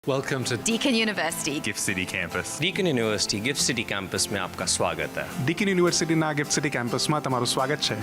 Welcome to Deakin University. Gift City campus. Deakin University Gift City campus में आपका स्वागत है. Deakin University ના Gift City campusમાં તમારું સ્વાગત છે.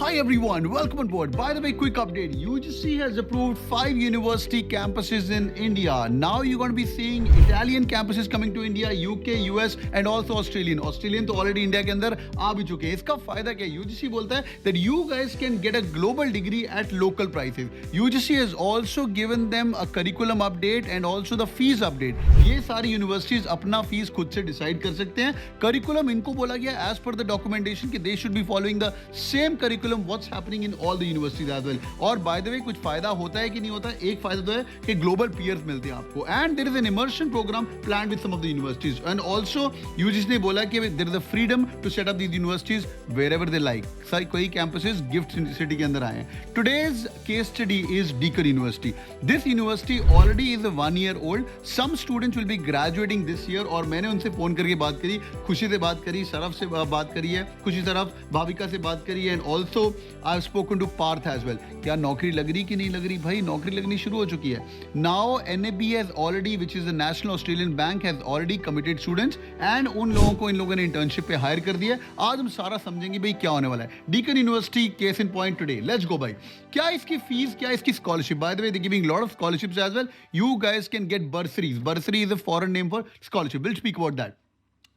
Hi everyone, welcome on board. By the way, quick update. UGC has approved 5 university campuses in India. Now you're going to be seeing Italian campuses coming to India, UK, US and also Australian. Australian तो already India के अंदर आ भी चुके हैं. इसका फायदा क्या है? UGC बोलता है that you guys can get a global degree at local prices. UGC has also given them a curriculum update and also the fees update. ये सारी universities अपना fees खुद से decide कर सकते हैं. Curriculum इनको बोला गया as per the documentation कि they should be following the same curriculum what's happening in all the universities as well. और by the way कुछ फायदा होता है कि नहीं होता है? एक फायदा तो है कि global peers मिलते हैं आपको. And there is an immersion program planned with some of the universities. And also UGC ने बोला कि there is a freedom to set up these universities wherever they like. सारी कोई campuses gift city के अंदर आए हैं. Today's case study is Deakin University. This university already is a 1 year old. Some students will be graduating this year. और मैंने उनसे phone करके बात करी, खुशी से बात करी, सरफ से बात करी है, खुशी सरफ भाविका से बात करी है. And also I have spoken to Parth as well. क्या नौकरी लग रही कि नहीं लग रही? भाई नौकरी लगनी शुरू हो चुकी है. Now NAB has already, which is the National Australian Bank, has already committed students and उन लोगों को इन लोगों ने इंटर्नशिप पे हायर कर दिया है. आज हम सारा समझेंगे भाई क्या होने वाला है. Deakin University case in point today. Let's go भाई. क्या इसकी फीस, क्या इसकी scholarship? By the way, they're giving a lot of scholarships as well. You guys can get bursaries. Bursary is a foreign name for scholarship. We'll speak about that.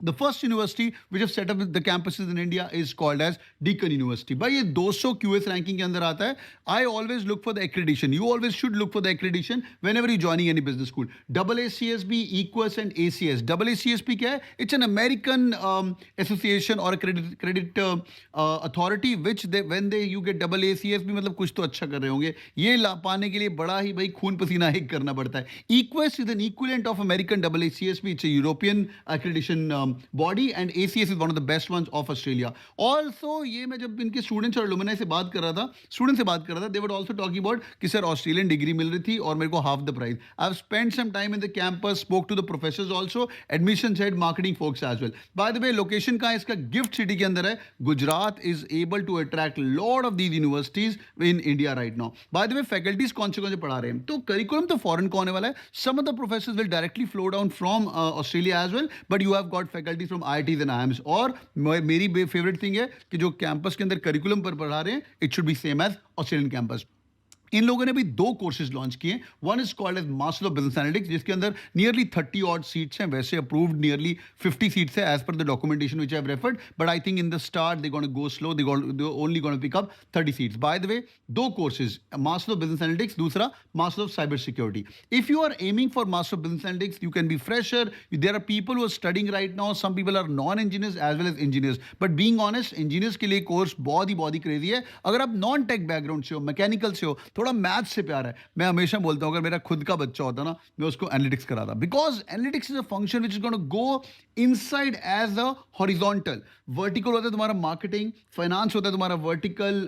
The first university which have set up the campuses in India is called as Deakin University. भाई ये 200 QS ranking के अंदर आता है. I always look for the accreditation. You always should look for the accreditation whenever you're joining any business school. AACSB, EQUAS and ACS. AACSB क्या है? It's an American association or a credit authority which when you get AACSB मतलब कुछ तो अच्छा कर रहे होंगे. ये पाने के लिए बड़ा ही भाई खून पसीना एक करना पड़ता है. EQUAS is an equivalent of American AACSB. It's a European accreditation body and ACS is one of the best ones of Australia. Also ये मैं जब इनके स्टूडेंट्स और alumni से बात कर रहा था, स्टूडेंट से बात कर रहा था, they were also talking about कि सर ऑस्ट्रेलियन डिग्री मिल रही थी और मेरे को half the price. I've spent some time in the campus, spoke to the professors also, admissions head, marketing folks as well. By the way, location कहाँ है इसका? गिफ्ट सिटी के अंदर है. Gujarat is able to attract lot of these universities in India right now. By the way, faculties कौन से पढ़ा रहे हैं? तो curriculum तो foreign का होने वाला है. Some of the professors will directly flow down from Australia as well, but you have got faculty from IITs and IIMs. और मेरी फेवरेट थिंग है कि जो कैंपस के अंदर करिकुलम पर पढ़ा रहे हैं, it should be same as Australian campus. इन लोगों ने भी 2 कोर्सेज लॉन्च किए. One is called as master of business analytics जिसके अंदर नियरली 30 ऑड सीट्स हैं. वैसे अप्रूव्ड नियरली 50 सीट्स है as per the documentation which I have referred, but I think in the start they gonna go slow, they only gonna pick up 30 seats. By the way 2 courses, master of business analytics, दूसरा master of cyber security. If you are aiming for master of business analytics, you can be fresher. There are people who are studying right now, some people are non engineers as well as engineers, but being honest engineers के लिए course बहुत ही crazy है. अगर आप non tech background से हो, mechanical से हो, थोड़ा मैथ्स से प्यार है, मैं हमेशा बोलता हूं अगर मेरा खुद का बच्चा होता ना, मैं उसको एनालिटिक्स कराता. Because analytics is a function which is gonna go inside as a horizontal. Vertical होता है तुम्हारा मार्केटिंग, फाइनेंस होता है तुम्हारा वर्टिकल,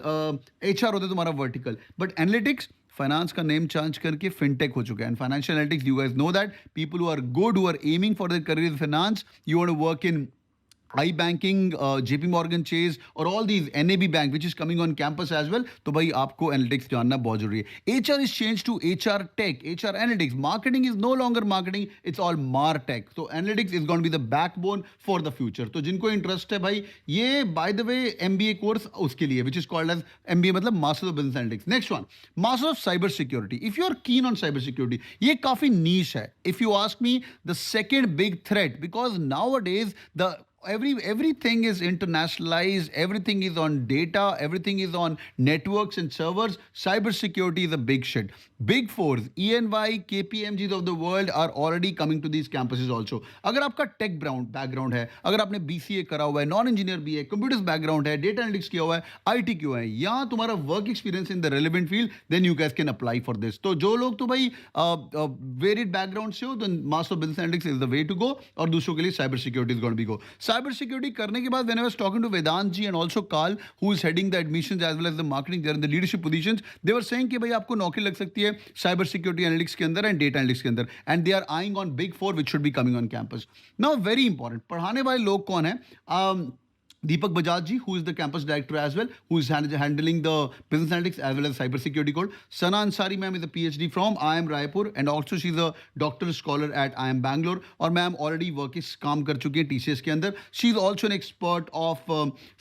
HR होता है तुम्हारा वर्टिकल, बट एनालिटिक्स फाइनेंस का नेम चेंज करके फिनटेक हो चुका है. And financial analytics, you guys know that people who are good, who are aiming for their career in finance, you want to work in iBanking, JP Morgan Chase और all these NAB Bank which is coming on campus as well. तो भाई आपको analytics जानना बहुत जरूरी है. HR is changed to HR Tech, HR Analytics. Marketing is no longer marketing, it's all MarTech. So analytics is going to be the backbone for the future. तो जिनको interest है भाई, ये by the way MBA course उसके लिए which is called as MBA मतलब Master of Business Analytics. Next one, Master of Cyber Security. If you are keen on cyber security, ये काफी niche है. If you ask me, the second big threat, because nowadays the everything is internationalized, everything is on data, everything is on networks and servers. Cyber security is a big shit. Big fours, ENY, KPMGs of the world are already coming to these campuses also. अगर आपका tech background है, अगर आपने BCA करा हुआ है, non engineer भी है, कंप्यूटर्स बैकग्राउंड है, डेटा एनालिटिक्स किया हुआ है, IT किया हुआ है, या तुम्हारा work experience in the relevant field, then you guys can apply for this. तो जो लोग तो भाई वेरिड बैकग्राउंड से हो, तो master of business analytics is the way to go. और दूसरों के लिए cyber security is going to be go. Cyber security करने के बाद, when I was talking to Vedant ji and also Carl, who is heading the admissions as well as the marketing, they're in the leadership positions, they were saying कि भाई आपको नौकरी लग सकती है साइबर सिक्योरिटी एनालिटिक्स के अंदर and data analytics के अंदर, and they are eyeing on big 4 which should be coming on campus. Now very important, पढ़ाने वाले लोग कौन है? Deepak Bajaj ji, who is the campus director as well, who is handling the business analytics as well as cyber security code. Sana Ansari ma'am is a PhD from IIM Raipur and also she's a doctoral scholar at IIM Bangalore. और ma'am already work काम कर चुकी है TCS के अंदर. She is also an expert of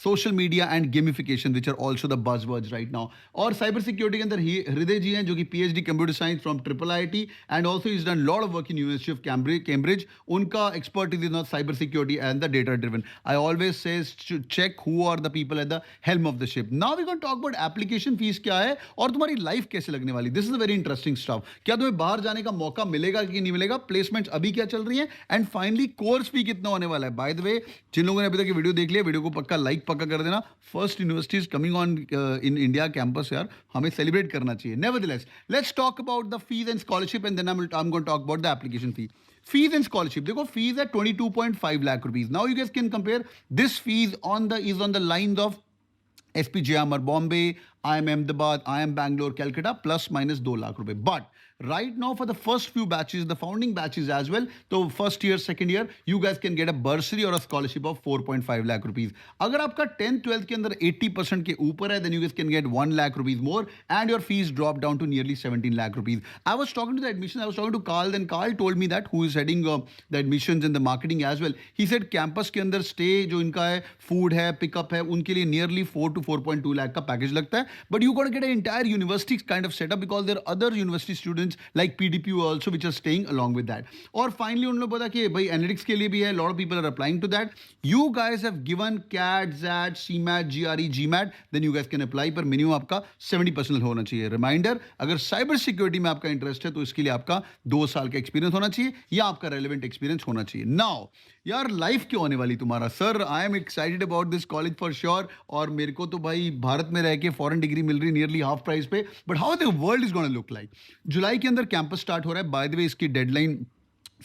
social media and gamification which are also the buzzwords right now. और cyber security के अंदर हृदय जी हैं जो कि PhD computer science from IIIT and also is done lot of work in university of Cambridge. उनका expertise in cyber security and the data driven. I always says check who are the people at the helm of the ship. Now we're going to talk about application fees क्या है और तुम्हारी life कैसे लगने वाली. This is a very interesting stuff. क्या तुम्हें बाहर जाने का मौका मिलेगा कि नहीं मिलेगा, प्लेसमेंट्स अभी क्या चल रही है एंड फाइनली कोर्स फी कितना होने वाला है. बाय द वे जिन लोगों ने अभी तक ये वीडियो देख लिया, वीडियो को पक्का लाइक पक्का कर देना. First universities coming on in India campus यार, हमें सेलिब्रेट करना चाहिए. Nevertheless let's talk about the fees and scholarship and then I am going to talk about the application fee. Fees and scholarship. देखो fees at 22.5 lakh rupees. Now you guys can compare this fees on the lines of SPJIMR Bombay, IIM Ahmedabad, IIM Bangalore, Calcutta plus minus 2 lakh रुपए. But right now for the first few batches, the founding batches as well, so first year, second year, you guys can get a bursary or a scholarship of 4.5 lakh rupees. अगर आपका 10th 12th के अंदर 80% के ऊपर है, then you guys can get 1 lakh rupees more and your fees drop down to nearly 17 lakh rupees. I was talking to the admission, I was talking to Carl, then Carl told me that, who is heading the admissions and the marketing as well. He said campus के अंदर stay जो इनका है, food है, pickup है, उनके लिए nearly 4 to 4.2 lakh का package लगता है. But you got to get an entire university kind of setup because there are other university students like PDPU also which are staying along with that. और finally उन लोग पता कि भाई analytics के लिए भी है, lot of people are applying to that. You guys have given CAT, ZAT, CMAT, GRE, GMAT, then you guys can apply पर minimum आपका 70% होना चाहिए. Reminder, अगर साइबर सिक्योरिटी में आपका इंटरेस्ट है तो इसके लिए आपका 2 साल का एक्सपीरियंस होना चाहिए या आपका रेलिवेंट एक्सपीरियंस होना चाहिए. नाउ यार लाइफ क्यों होने वाली तुम्हारा. Sir I am excited about this college for sure. और मेरे को तो भाई भारत में रह के फॉरेन डिग्री मिल रही नियरली हाफ प्राइस पे. But how the world is gonna look like. July के अंदर कैंपस स्टार्ट हो रहा है. बाय द वे इसकी deadline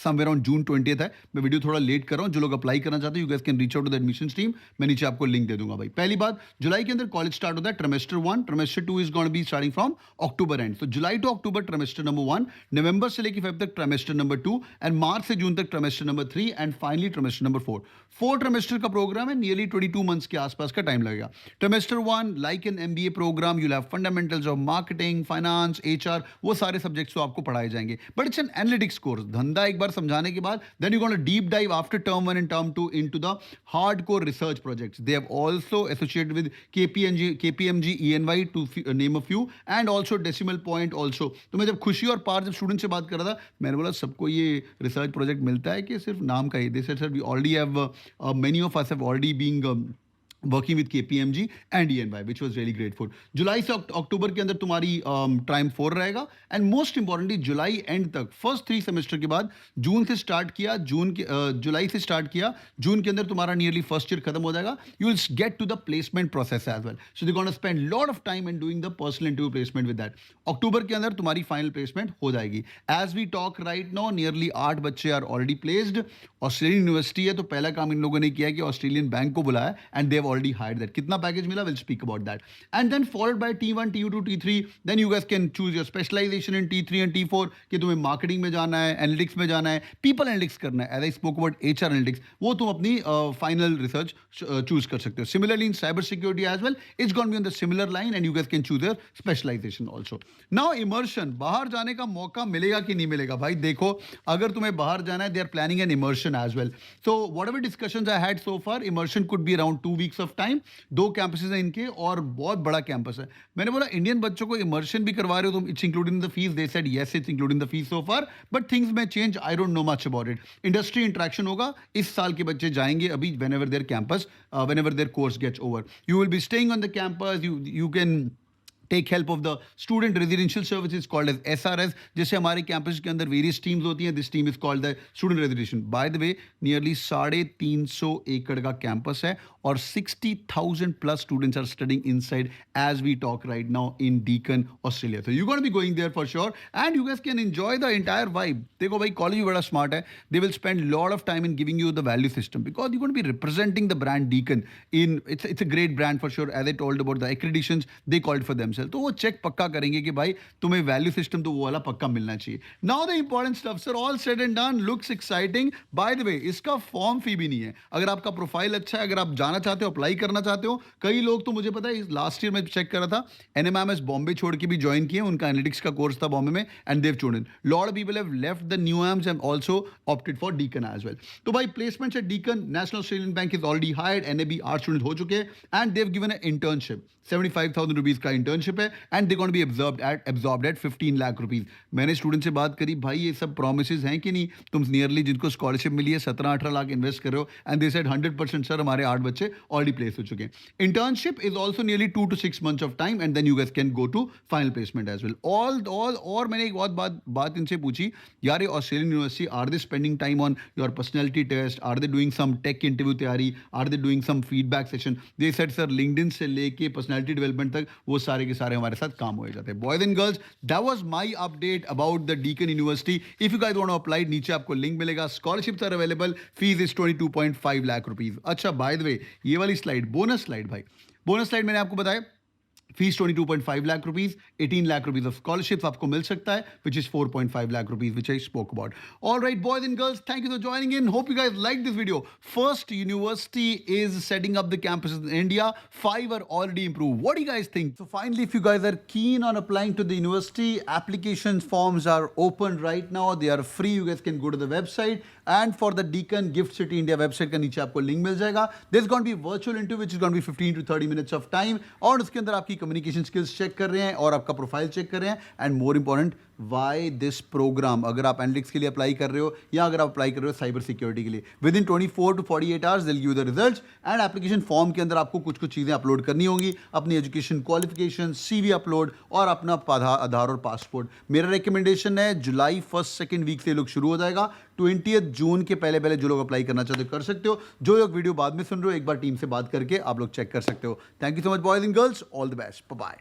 somewhere around June 20th है. मैं वीडियो थोड़ा लेट कर रहा हूँ. जो लोग अप्लाई करना चाहते हैं you guys can reach out to the admissions team. मैं नीचे आपको लिंक दे दूंगा भाई. पहली बात, जुलाई के अंदर कॉलेज स्टार्ट होता है. Trimester 1, trimester 2 is gonna be starting from October and. तो जुलाई टू अक्टूबर ट्रिमेस्टर नंबर 1, नवंबर से लेकर फेब तक ट्रिमेस्टर नंबर 2 एंड मार्च से जून तक trimester number 3 and finally trimester number 4. 4 trimester का प्रोग्राम है. नियरली 22 मंथ्स के आसपास का टाइम लगेगा. ट्रिमेस्टर 1 लाइक एन MBA प्रोग्राम, you have fundamentals of marketing, finance, HR, वो सारे सब्जेक्ट्स तो आपको पढ़ाए जाएंगे. But it's an analytics course. धंधा एक बार समझाने के बाद then you're going to deep dive after term 1 and term 2 into the hardcore research projects. They have also associated with KPMG, ENY to name a few and also Decimal Point also. तो मैं जब खुशी और पार जब student से बात कर रहा था, मैंने बोला सबको ये रिसर्च प्रोजेक्ट मिलता है कि सिर्फ नाम का ही. They said sir we already have many of us have already been working with KPMG and ENY, which was really grateful. जुलाई से अक्टूबर के अंदर तुम्हारी टाइम 4 रहेगा and most importantly July and तक फर्स्ट 3 सेमेस्टर के बाद जुलाई से स्टार्ट किया, जून के अंदर तुम्हारा नियरली फर्स्ट ईयर खत्म हो जाएगा. You will get to the placement process as well. So they gonna spend lot of time in doing the personal interview placement with that. October के अंदर तुम्हारी फाइनल प्लेसमेंट हो जाएगी. As we talk right now nearly 8 बच्चे are already placed. Australian university है तो पहला काम इन लोगों ने किया कि ऑस्ट्रेलियन बैंक को बुलाया and they already hired that. कितना पैकेज मिला, we'll speak about that. And then followed by T1, T2, T3, then you guys can choose your specialization in T3 and T4 कि तुम्हें मार्केटिंग में जाना है, analytics में जाना है, पीपल एनालिटिक्स करना है. As I spoke about HR analytics, वो तुम अपनी फाइनल रिसर्च चूज कर सकते हो. Similarly in cyber security as well, it's going to be on the similar line and you guys can choose your specialization also. Now immersion, बाहर जाने का मौका मिलेगा कि नहीं मिलेगा भाई. देखो अगर तुम्हें बाहर जाना है, they are planning an immersion as well. So whatever discussions I had so far, immersion could be around 2 weeks of time. 2 campuses हैं इनके और बहुत बड़ा कैंपस है. मैंने बोला इंडियन बच्चों को इमर्शन भी करवा रहे हो तुम, it's including the fees. They said yes it's including the fees so far but things में change. I don't know much about it. Industry interaction होगा. इस साल के बच्चे जाएंगे अभी whenever their course gets over. You will be staying on the campus. You can take help of the student residential services called as SRS. जैसे हमारे campus के अंदर वेरियस टीम्स होती हैं. This team is called the student residential. By the way nearly 350 एकड़ का campus है और 60,000 plus students are studying inside as we talk right now in Deakin Australia. So you're going to be going there for sure and you guys can enjoy the entire vibe. देखो भाई college भी बड़ा smart है. They will spend lot of time in giving you the value system because you're going to be representing the brand Deakin in it's a great brand for sure. As I told about the accreditations they called for themselves. तो वो check पक्का करेंगे कि भाई तुम्हें value system तो वो वाला पक्का मिलना चाहिए. Now the important stuff sir, all said and done, looks exciting. Bye the वे इसका फॉर्म फी भी नहीं है. अगर आपका प्रोफाइल अच्छा है, अगर आप जाना जाना चाहते हो, अप्लाई करना चाहते हो, कई लोग तो मुझे पता है लास्ट ईयर में चेक कर रहा था, NMIMS बॉम्बे छोड़ के भी ज्वाइन किए, उनका एनालिटिक्स का कोर्स था बॉम्बे में, and they've chosen lot of people have left the NMIMS and also opted for Deakin as well. तो भाई placements at Deakin, National Australian Bank is already hired, NAB 8 student हो चुके हैं, and they've given a internship. 75,000 rupees का internship है, and they going to be absorbed at 15 lakh rupees. मैंने student से बात करी, भाई ये सब प्रोमिसेस हैं कि नहीं, तुम नियरली जिनको स्कॉलरशिप मिली है 17-18 लाख इन्वेस्ट कर रहे हो, एंड दे सेड 100% सर हमारे 8 बच्चे ऑलरेडी प्लेस हो चुके हैं. Internship is also nearly 2 to 6 months of time, and then you guys can go to final placement as well. और मैंने एक बहुत बात इनसे पूछी, यार ये Australian university, are they spending time on your personality test, are they doing some tech interview तैयारी, are they doing some feedback session. They said sir LinkedIn से लेके पर्सनैलिटी डेवलपमेंट तक वो सारे के सारे हमारे साथ काम हो जाते हैं. Boys and girls, that was my update about the Deakin university. If you guys want to apply, नीचे आपको लिंक मिलेगा. Scholarships are available, fees is 22.5 lakh rupees. अच्छा बाय द वे, ये वाली स्लाइड बोनस स्लाइड, भाई बोनस स्लाइड मैंने आपको बताया, fees 22.5 lakh rupees, 18 lakh rupees off scholarship आपको मिल सकता है, which is 4.5 lakh rupees, which I spoke about. All right, boys and girls, thank you for joining in. Hope you guys liked this video. First university is setting up the campuses in India. 5 are already improved. What do you guys think? So finally, if you guys are keen on applying to the university, application forms are open right now. They are free. You guys can go to the website. And for the Deakin Gift City India website का नीचे आपको link मिल जाएगा. There's going to be virtual interview which is going to be 15 to 30 minutes of time. और उसके अंदर आपकी communication skills check कर रहे हैं और आपका प्रोफाइल चेक कर रहे हैं. And more important, why this program, अगर आप एनालिटिक्स के लिए अप्लाई कर रहे हो या अगर आप अप्लाई कर रहे हो साइबर सिक्योरिटी के लिए, विद इन 24 to 48 hours दिल give the results. And application form के अंदर आपको कुछ चीज़ें अपलोड करनी होंगी, अपनी एजुकेशन क्वालिफिकेशन, CV अपलोड और अपना आधार और पासपोर्ट. मेरा रिकमेंडेशन है जुलाई 1st 2nd वीक से लोग शुरू हो जाएगा. 20th जून के पहले जो लोग अप्लाई करना चाहते हो कर सकते हो. जो लोग वीडियो बाद में सुन रहे हो, एक बार टीम से बात करके आप लोग चेक कर सकते हो. Thank you so much boys and girls, all the best, bye bye.